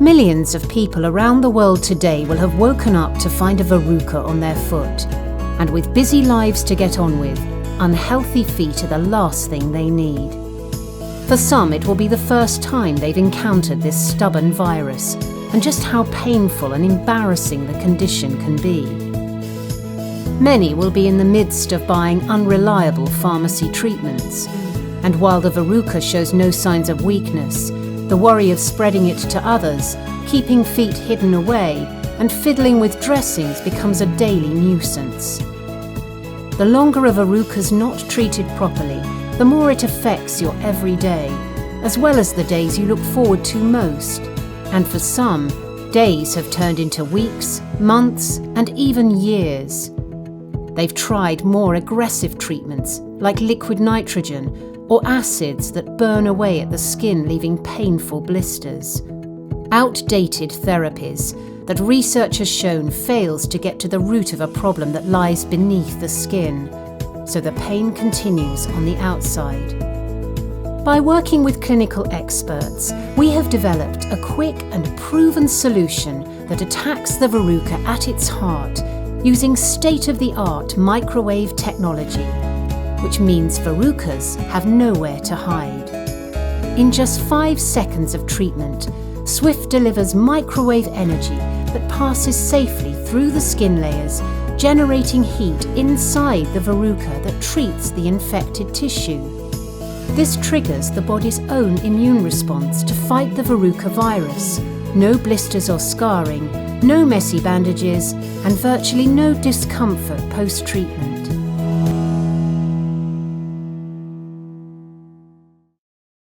Millions of people around the world today will have woken up to find a verruca on their foot. And with busy lives to get on with, unhealthy feet are the last thing they need. For some, it will be the first time they've encountered this stubborn virus, and just how painful and embarrassing the condition can be. Many will be in the midst of buying unreliable pharmacy treatments, and while the verruca shows no signs of weakness, the worry of spreading it to others, keeping feet hidden away, and fiddling with dressings becomes a daily nuisance. The longer a verruca's not treated properly, the more it affects your everyday, as well as the days you look forward to most. And for some, days have turned into weeks, months, and even years. They've tried more aggressive treatments, like liquid nitrogen, or acids that burn away at the skin, leaving painful blisters. Outdated therapies that research has shown fails to get to the root of a problem that lies beneath the skin, so the pain continues on the outside. By working with clinical experts, we have developed a quick and proven solution that attacks the verruca at its heart using state-of-the-art microwave technology, which means verrucas have nowhere to hide. In just 5 seconds of treatment, Swift delivers microwave energy that passes safely through the skin layers, generating heat inside the verruca that treats the infected tissue. This triggers the body's own immune response to fight the verruca virus. No blisters or scarring, no messy bandages, and virtually no discomfort post-treatment.